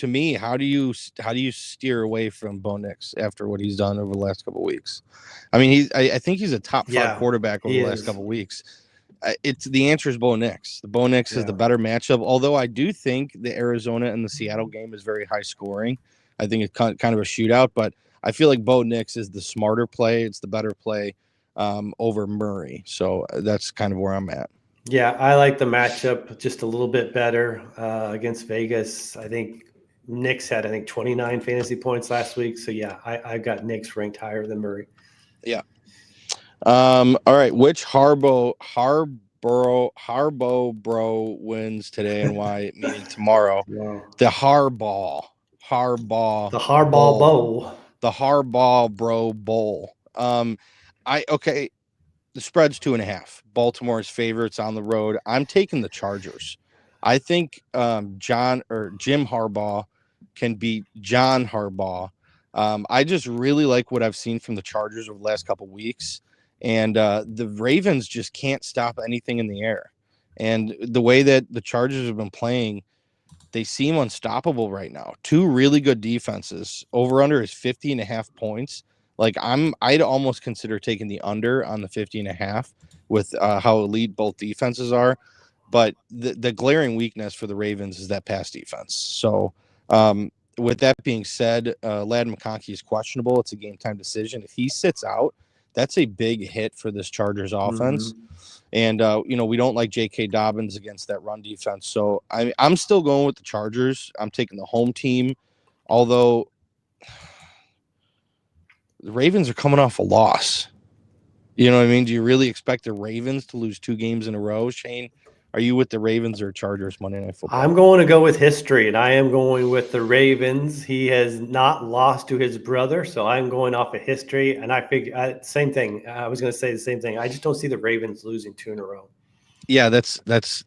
me, how do you steer away from Bo Nix after what he's done over the last couple of weeks? I mean, I think he's a top 5 quarterback over the last couple of weeks. The answer is Bo Nix. The Bo Nix is the better matchup. Although I do think the Arizona and the Seattle game is very high scoring. I think it's kind of a shootout, but I feel like Bo Nix is the smarter play. It's the better play over Murray. So that's kind of where I'm at. Yeah, I like the matchup just a little bit better against Vegas. I think Nix had 29 fantasy points last week. So yeah, I got Nix ranked higher than Murray. Yeah. All right. Which Harbaugh bro wins today and why? Meaning tomorrow. Wow. The Harbaugh. The Harbaugh Bowl. The Harbaugh Bro Bowl. The spread's 2.5. Baltimore's favorites on the road. I'm taking the Chargers. I think Jim Harbaugh can beat John Harbaugh. I just really like what I've seen from the Chargers over the last couple of weeks. And the Ravens just can't stop anything in the air. And the way that the Chargers have been playing, they seem unstoppable right now. 2 really good defenses. Over-under is 50.5 points. Like I'd almost consider taking the under on the 50.5 with how elite both defenses are. But the glaring weakness for the Ravens is that pass defense. So with that being said, Ladd McConkey is questionable. It's a game time decision. If he sits out, that's a big hit for this Chargers offense. Mm-hmm. And, we don't like J.K. Dobbins against that run defense. So I'm still going with the Chargers. I'm taking the home team, although the Ravens are coming off a loss. You know what I mean? Do you really expect the Ravens to lose 2 games in a row, Shane? Are you with the Ravens or Chargers Monday Night Football? I'm going to go with history, and I am going with the Ravens. He has not lost to his brother, so I'm going off of history. And I figure same thing. I was going to say the same thing. I just don't see the Ravens losing 2 in a row. Yeah, that's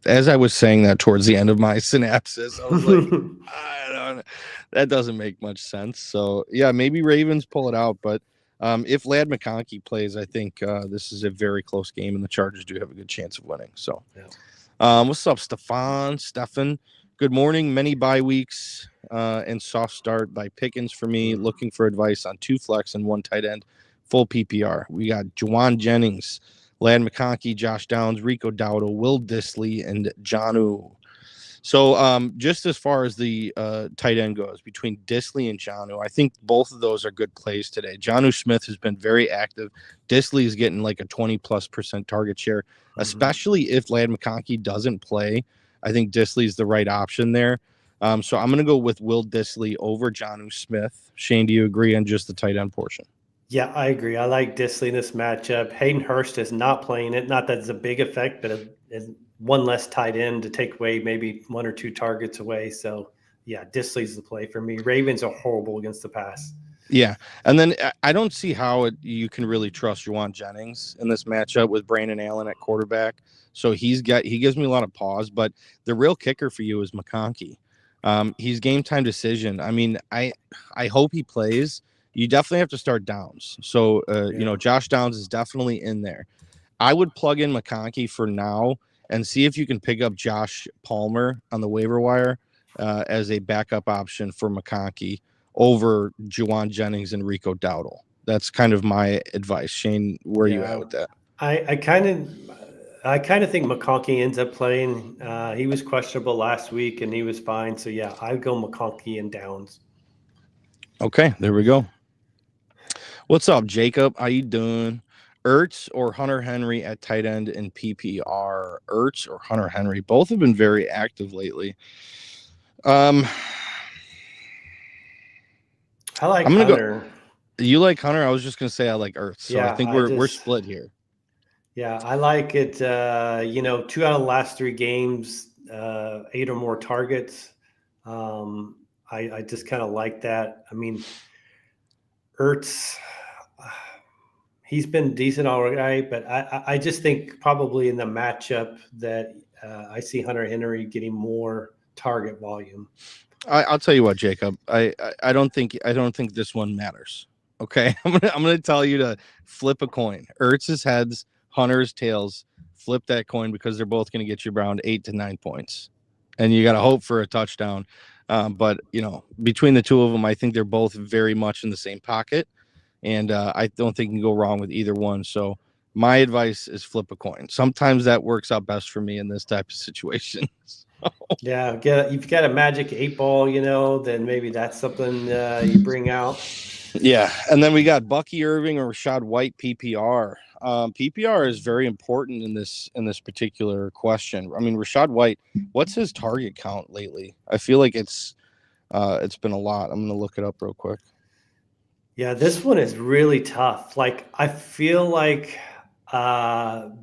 as I was saying that towards the end of my synopsis, I was like, I don't know. That doesn't make much sense. So yeah, maybe Ravens pull it out, but if Ladd McConkey plays, I think this is a very close game, and the Chargers do have a good chance of winning. So, what's up, Stefan? Good morning. Many bye weeks and soft start by Pickens for me. Looking for advice on 2 flex and 1 tight end, full PPR. We got Juwan Jennings, Ladd McConkey, Josh Downs, Rico Dowdle, Will Dissly, and Jonnu. So just as far as the tight end goes, between Dissly and Jonnu, I think both of those are good plays today. Jonnu Smith has been very active. Dissly is getting like a 20+% target share, especially if Ladd McConkey doesn't play. I think Dissly is the right option there. So I'm going to go with Will Dissly over Jonnu Smith. Shane, do you agree on just the tight end portion? Yeah, I agree. I like Dissly in this matchup. Hayden Hurst is not playing it. Not that it's a big effect, but it's one less tight end to take away maybe 1 or 2 targets away. So, yeah, Dissly's the play for me. Ravens are horrible against the pass. Yeah, and then I don't see how you can really trust Juwan Jennings in this matchup with Brandon Allen at quarterback. So he gives me a lot of pause. But the real kicker for you is McConkey. He's game time decision. I mean, I hope he plays. You definitely have to start Downs. So, Josh Downs is definitely in there. I would plug in McConkey for now and see if you can pick up Josh Palmer on the waiver wire as a backup option for McConkey over Juwan Jennings and Rico Dowdle. That's kind of my advice. Shane, where are you at with that? I kind of think McConkey ends up playing. He was questionable last week, and he was fine. So, yeah, I'd go McConkey and Downs. Okay, there we go. What's up, Jacob? How you doing? Ertz or Hunter Henry at tight end in PPR? Ertz or Hunter Henry? Both have been very active lately. I like Hunter. You like Hunter? I was just going to say I like Ertz. So yeah, I think we're split here. Yeah, I like it. 2 out of the last 3 games, 8 or more targets. I just kind of like that. I mean, Ertz, he's been decent all right, but I just think probably in the matchup that I see Hunter Henry getting more target volume. I'll tell you what, Jacob. I don't think this one matters. Okay, I'm gonna tell you to flip a coin. Ertz's heads, Hunter's tails. Flip that coin because they're both going to get you around 8 to 9 points, and you got to hope for a touchdown. But between the two of them, I think they're both very much in the same pocket, and I don't think you can go wrong with either one. So my advice is flip a coin. Sometimes that works out best for me in this type of situation. Yeah, you've got a magic 8 ball, then maybe that's something you bring out. Yeah, and then we got Bucky Irving or Rachaad White PPR. PPR is very important in this particular question. I mean, Rachaad White, what's his target count lately? I feel like it's been a lot. I'm going to look it up real quick. Yeah, this one is really tough. Like, I feel like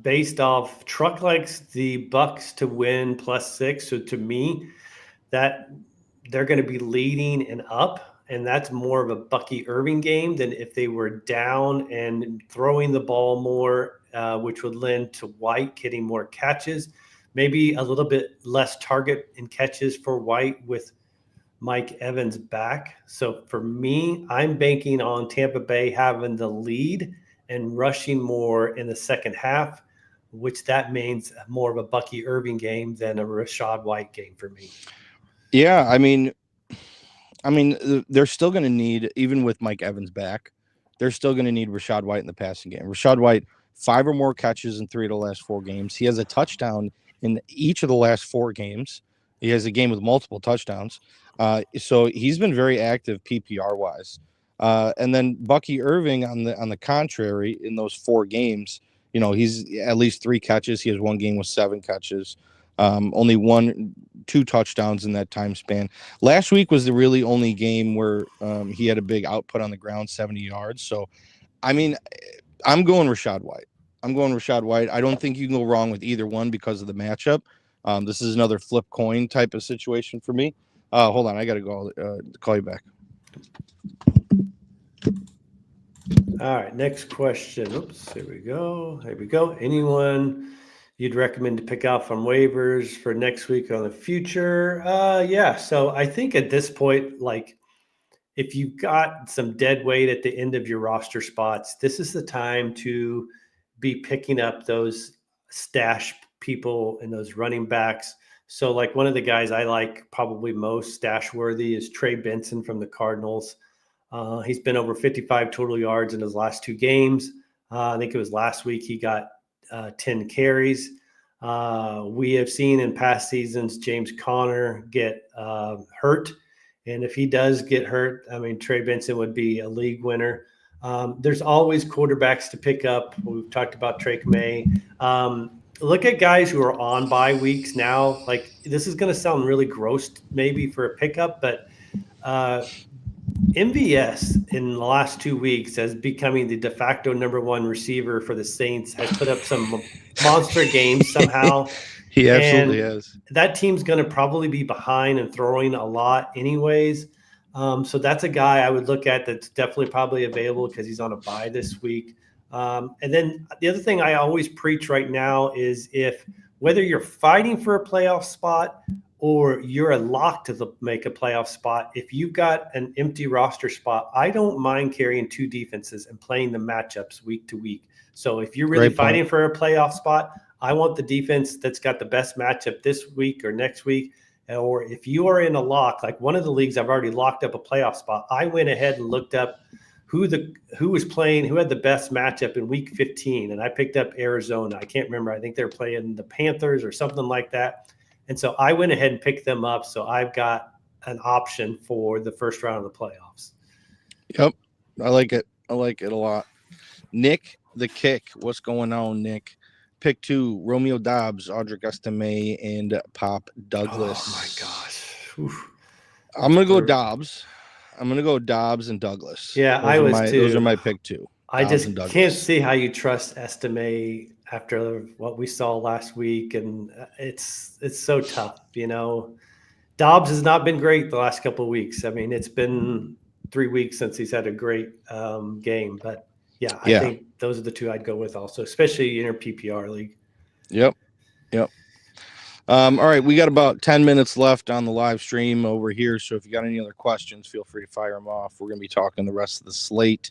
based off Truck likes the Bucks to win +6. So to me, that they're going to be leading and up. And that's more of a Bucky Irving game than if they were down and throwing the ball more, which would lend to White getting more catches. Maybe a little bit less target and catches for White with Mike Evans back. So for me, I'm banking on Tampa Bay having the lead and rushing more in the second half, which that means more of a Bucky Irving game than a Rachaad White game for me. Yeah, I mean, they're still going to need, even with Mike Evans back, they're still going to need Rachaad White in the passing game. Rachaad White, 5 or more catches in 3 of the last 4 games. He has a touchdown in each of the last 4 games. He has a game with multiple touchdowns. So he's been very active PPR wise. And then Bucky Irving on the contrary, in those 4 games, he's at least 3 catches. He has 1 game with 7 catches. Only 2 touchdowns in that time span. Last week was the really only game where he had a big output on the ground, 70 yards. So, I mean, I'm going Rachaad White. I don't think you can go wrong with either one because of the matchup. This is another flip coin type of situation for me. Hold on, I got to go call you back. All right, next question. Oops, here we go. Here we go. Anyone you'd recommend to pick out from waivers for next week or in the future? Yeah. So I think at this point, like if you've got some dead weight at the end of your roster spots, this is the time to be picking up those stash people and those running backs. So like one of the guys I like probably most stash worthy is Trey Benson from the Cardinals. He's been over 55 total yards in his last 2 games. I think it was last week he got 10 carries. We have seen in past seasons James Conner get hurt. And if he does get hurt, I mean, Trey Benson would be a league winner. There's always quarterbacks to pick up. We've talked about Drake May. Look at guys who are on bye weeks now. Like this is going to sound really gross maybe for a pickup, but MVS in the last 2 weeks as becoming the de facto number 1 receiver for the Saints has put up some monster games somehow. He absolutely has. That team's going to probably be behind and throwing a lot anyways. So that's a guy I would look at that's definitely probably available because he's on a bye this week. And then the other thing I always preach right now is if whether you're fighting for a playoff spot or you're a lock to make a playoff spot, if you've got an empty roster spot, I don't mind carrying 2 defenses and playing the matchups week to week. So if you're really fighting for a playoff spot, I want the defense that's got the best matchup this week or next week. Or if you are in a lock, like one of the leagues I've already locked up a playoff spot, I went ahead and looked up who was playing, who had the best matchup in week 15. And I picked up Arizona. I can't remember. I think they're playing the Panthers or something like that. And so I went ahead and picked them up. So I've got an option for the first round of the playoffs. Yep. I like it. I like it a lot. Nick, the kick. What's going on, Nick? Pick 2, Romeo Doubs, Audric Estime, and Pop Douglas. Oh, my gosh. Oof. I'm going to go Doubs. I'm going to go Doubs and Douglas. Yeah, I was too. Those are my pick 2. I just can't see how you trust Estime after what we saw last week. And it's so tough, you know. Dobbs has not been great the last couple of weeks. I mean, it's been 3 weeks since he's had a great game. But, yeah, I think those are the 2 I'd go with also, especially in your PPR league. Yep. All right, we got about 10 minutes left on the live stream over here. So if you got any other questions, feel free to fire them off. We're going to be talking the rest of the slate.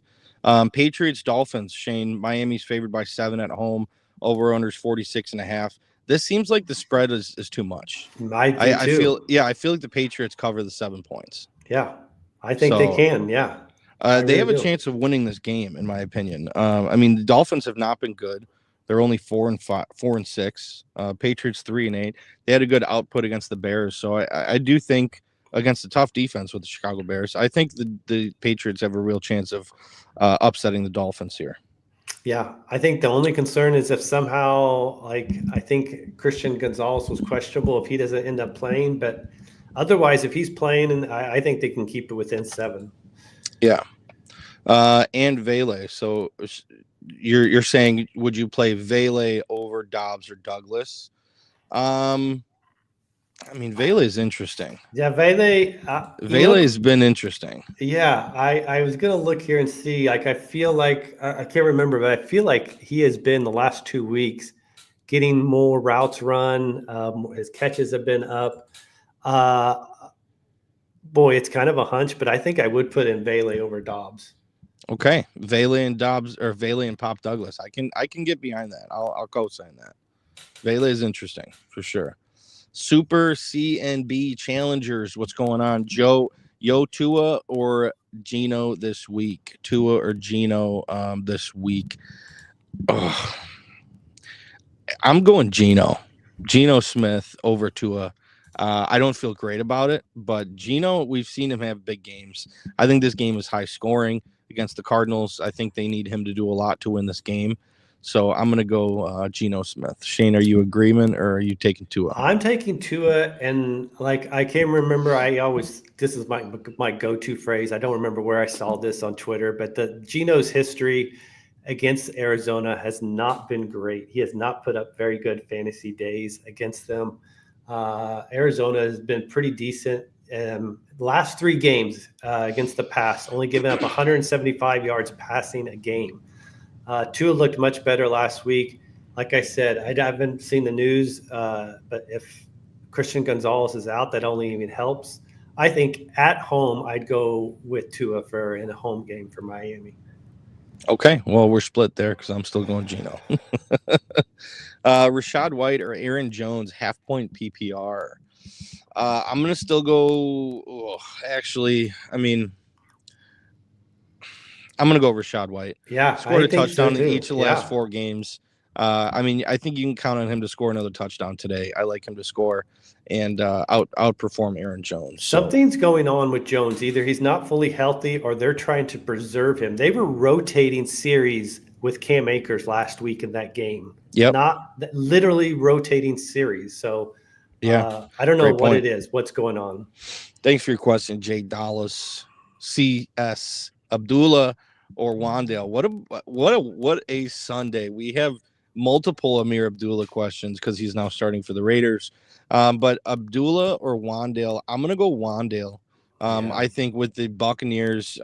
Patriots, Dolphins. Shane, Miami's favored by 7 at home. Over-unders 46.5. This seems like the spread is too much. I feel like the Patriots cover the 7 points. Yeah, I think they can. Yeah. They have a chance of winning this game, in my opinion. I mean, the Dolphins have not been good. They're only 4-6. Patriots 3-8. They had a good output against the Bears, so I do think against a tough defense with the Chicago Bears, I think the Patriots have a real chance of upsetting the Dolphins here. Yeah, I think the only concern is if somehow, like, I think Christian Gonzalez was questionable if he doesn't end up playing, but otherwise, if he's playing, and I think they can keep it within 7. Yeah. And Vele. So you're saying, would you play Vele over Dobbs or Douglas? I mean, Vele is interesting. Yeah, Vele. Vele has been interesting. Yeah, I was going to look here and see. Like, I feel like, I can't remember, but I feel like he has been the last 2 weeks getting more routes run. His catches have been up. Boy, it's kind of a hunch, but I think I would put in Vele over Dobbs. Okay, Vele and Dobbs, or Vele and Pop Douglas. I can get behind that. I'll co-sign that. Vele is interesting for sure. Super CNB Challengers, what's going on? Tua or Geno this week? Tua or Geno this week? Oh, I'm going Geno Smith over Tua. I don't feel great about it, but Geno, we've seen him have big games. I think this game is high scoring against the Cardinals. I think they need him to do a lot to win this game. So I'm going to go Geno Smith. Shane, are you agreement or are you taking Tua? I'm taking Tua, and like I can't remember. This is my go-to phrase. I don't remember where I saw this on Twitter, but the Geno's history against Arizona has not been great. He has not put up very good fantasy days against them. Arizona has been pretty decent. Last 3 games against the pass, only giving up 175 yards passing a game. Tua looked much better last week. Like I said, I haven't seen the news, but if Christian Gonzalez is out, that only even helps. I think at home, I'd go with Tua in a home game for Miami. Okay, well, we're split there because I'm still going Geno. Rachaad White or Aaron Jones, half-point PPR. I'm going to still go I'm going to go Rachaad White. Yeah, Scored a touchdown in each of the last Yeah. 4 games. I think you can count on him to score another touchdown today. I like him to score and outperform Aaron Jones. So. Something's going on with Jones. Either he's not fully healthy or they're trying to preserve him. They were rotating series with Cam Akers last week in that game. Yep. Not literally rotating series. So yeah, I don't know what it is. What's going on? Thanks for your question, Jay Dallas, CS, Abdullah, or Wandale. What a Sunday. We have multiple Amir Abdullah questions because he's now starting for the Raiders. But Abdullah or Wandale, I'm going to go Wandale. I think with the Buccaneers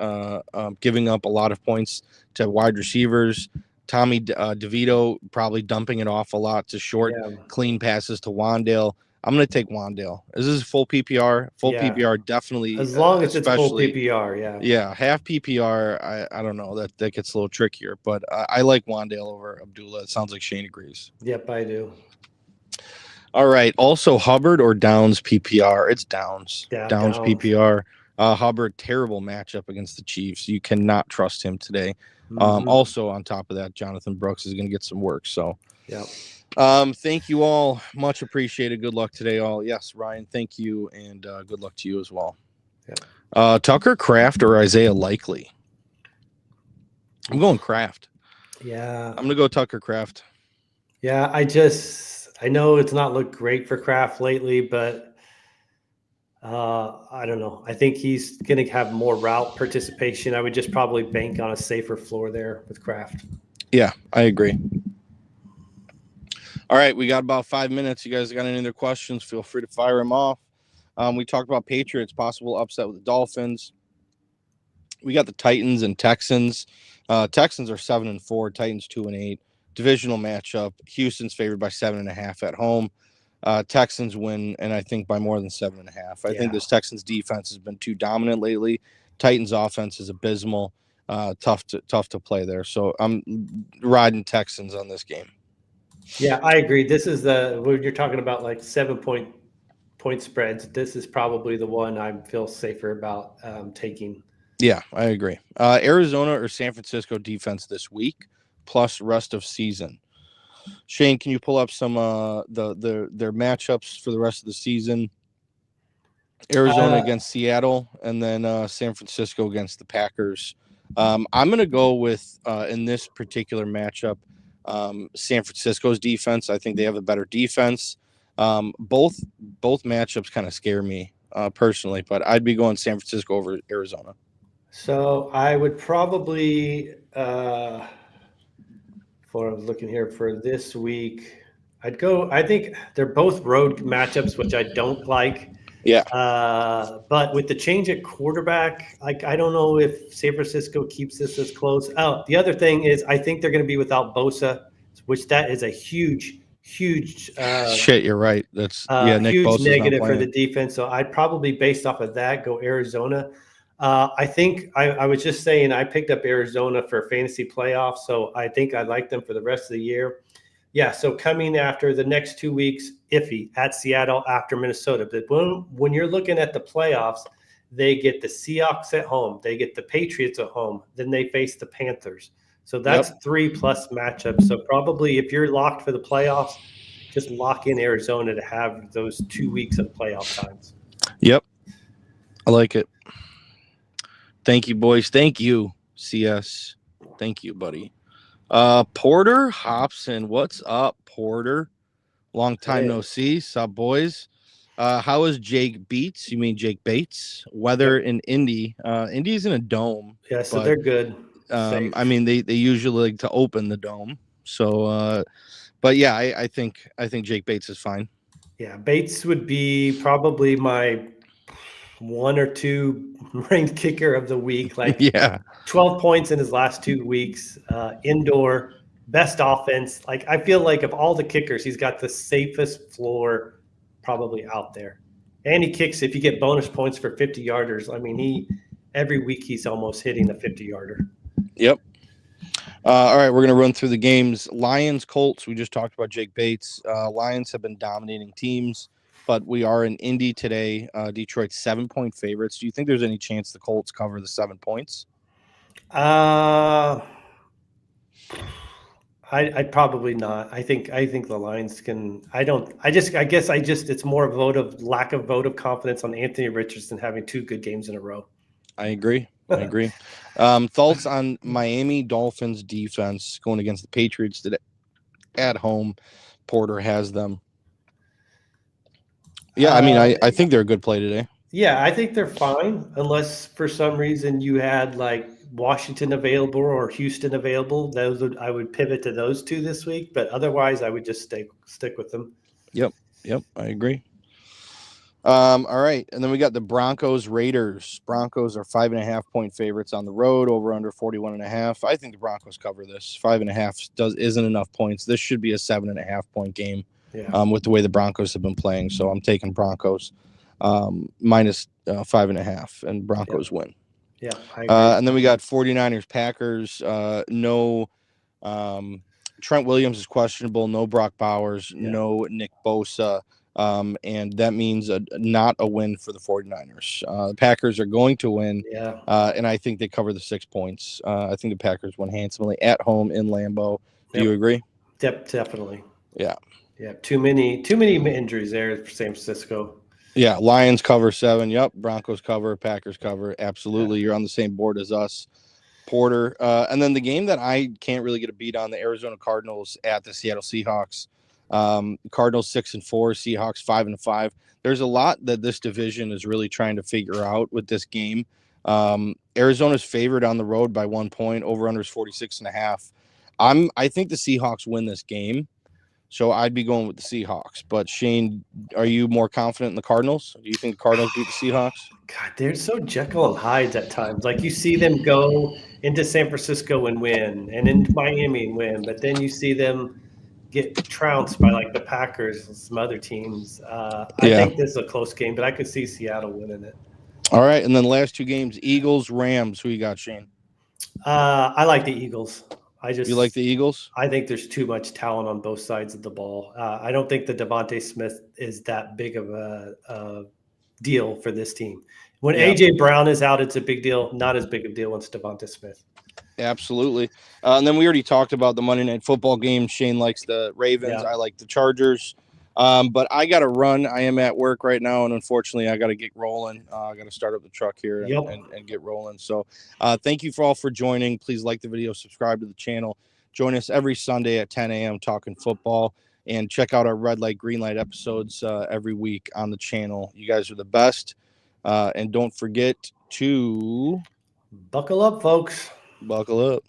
giving up a lot of points to wide receivers, Tommy DeVito probably dumping it off a lot to short, clean passes to Wandale. I'm going to take Wandale. This is full PPR. Full PPR, definitely. As long as it's full PPR, yeah. Yeah, half PPR, I don't know. That gets a little trickier. But I like Wandale over Abdullah. It sounds like Shane agrees. Yep, I do. All right. Also, Hubbard or Downs PPR? It's Downs. Yeah, Downs PPR. Hubbard, terrible matchup against the Chiefs. You cannot trust him today. Also, on top of that, Jonathan Brooks is going to get some work. So, yeah. Thank you all. Much appreciated. Good luck today, all. Yes, Ryan, thank you. And good luck to you as well. Yeah. Tucker Kraft or Isaiah Likely? I'm going Kraft. Yeah. I'm going to go Tucker Kraft. Yeah, I know it's not looked great for Kraft lately, but I don't know. I think he's going to have more route participation. I would just probably bank on a safer floor there with Kraft. Yeah, I agree. All right, we got about 5 minutes. You guys got any other questions? Feel free to fire them off. We talked about Patriots, possible upset with the Dolphins. We got the Titans and Texans. Texans are 7-4, Titans 2-8. Divisional matchup. Houston's favored by 7.5 at home. Texans win, and I think by more than 7.5. I think this Texans defense has been too dominant lately. Titans offense is abysmal. Tough to play there. So I'm riding Texans on this game. Yeah, I agree. This is when you're talking about like 7-point spreads. This is probably the one I feel safer about taking. Yeah, I agree. Arizona or San Francisco defense this week, plus rest of season. Shane, can you pull up some their matchups for the rest of the season? Arizona against Seattle, and then San Francisco against the Packers. I'm going to go with in this particular matchup. San Francisco's defense. I think they have a better defense. Both matchups kind of scare me personally, but I'd be going San Francisco over Arizona. So I would probably, for I'm looking here for this week, I think they're both road matchups, which I don't like. Yeah. But with the change at quarterback, I don't know if San Francisco keeps this as close. Oh, the other thing is I think they're going to be without Bosa, which that is a huge shit. You're right. That's Nick huge Bosa's negative for the defense. So I'd probably, based off of that, go Arizona. I think I was just saying I picked up Arizona for fantasy playoffs, so I think I like them for the rest of the year. Yeah, so coming after the next 2 weeks, iffy at Seattle after Minnesota. But when you're looking at the playoffs, they get the Seahawks at home, they get the Patriots at home, then they face the Panthers. So that's 3+ matchups. So probably if you're locked for the playoffs, just lock in Arizona to have those 2 weeks of playoff times. Yep, I like it. Thank you, boys. Thank you, CS. Thank you, buddy. Porter Hobson, what's up, Porter? Long time no see. Sup, boys? How is Jake Beats? You mean Jake Bates? Weather in Indy. Indy's in a dome. Yeah, so they're good. I mean, they usually like to open the dome. So, but yeah, I think Jake Bates is fine. Yeah, Bates would be probably my 1 or 2 ranked kicker of the week. Like Yeah. 12 points in his last 2 weeks, indoor, best offense. Like I feel like of all the kickers, he's got the safest floor probably out there. And he kicks if you get bonus points for 50-yarders. I mean, every week he's almost hitting a 50-yarder. Yep. All right, we're going to run through the games. Lions, Colts, we just talked about Jake Bates. Lions have been dominating teams, but we are in Indy today. Detroit 7-point favorites. Do you think there's any chance the Colts cover the 7 points? I probably not. I think the Lions can. I guess it's more a lack of vote of confidence on Anthony Richardson having 2 good games in a row. I agree. Thoughts on Miami Dolphins defense going against the Patriots today at home? Porter has them. Yeah, I mean, I think they're a good play today. Yeah, I think they're fine unless for some reason you had like Washington available or Houston available. I would pivot to those 2 this week, but otherwise I would just stick with them. Yep, I agree. All right, and then we got the Broncos Raiders. Broncos are 5.5-point favorites on the road, over under 41.5. I think the Broncos cover this. 5.5 isn't enough points. This should be a 7.5-point game. Yeah. With the way the Broncos have been playing, so I'm taking Broncos minus 5.5, and Broncos win. Yeah, I agree. And then we got 49ers Packers. No, Trent Williams is questionable. No Brock Bowers. Yeah. No Nick Bosa. And that means not a win for the 49ers. The Packers are going to win. Yeah. And I think they cover the 6 points. I think the Packers win handsomely at home in Lambeau. Do you agree? Definitely. Yeah. Yeah. Too many injuries there for San Francisco. Yeah. Lions cover 7. Yep. Broncos cover. Packers cover. Absolutely. Yeah. You're on the same board as us. Porter. And then the game that I can't really get a beat on, the Arizona Cardinals at the Seattle Seahawks. Cardinals 6-4, Seahawks 5-5. There's a lot that this division is really trying to figure out with this game. Arizona's favored on the road by 1 point. Over under is 46.5. I think the Seahawks win this game, so I'd be going with the Seahawks. But Shane, are you more confident in the Cardinals? Do you think the Cardinals beat the Seahawks? God, they're so Jekyll and Hyde at times. Like you see them go into San Francisco and win, and into Miami and win, but then you see them get trounced by like the Packers and some other teams. I think this is a close game, but I could see Seattle winning it. All right, and then the last 2 games, Eagles, Rams. Who you got, Shane? I like the Eagles. You like the Eagles? I think there's too much talent on both sides of the ball. I don't think the Devontae Smith is that big of a deal for this team. When A.J. Brown is out, it's a big deal. Not as big of a deal when it's Devontae Smith. Absolutely. And then we already talked about the Monday Night Football game. Shane likes the Ravens. Yeah. I like the Chargers. But I got to run. I am at work right now, and unfortunately, I got to get rolling. I got to start up the truck here and get rolling. So thank you for joining. Please like the video, subscribe to the channel. Join us every Sunday at 10 a.m. talking football, and check out our red light, green light episodes every week on the channel. You guys are the best. And don't forget to buckle up, folks. Buckle up.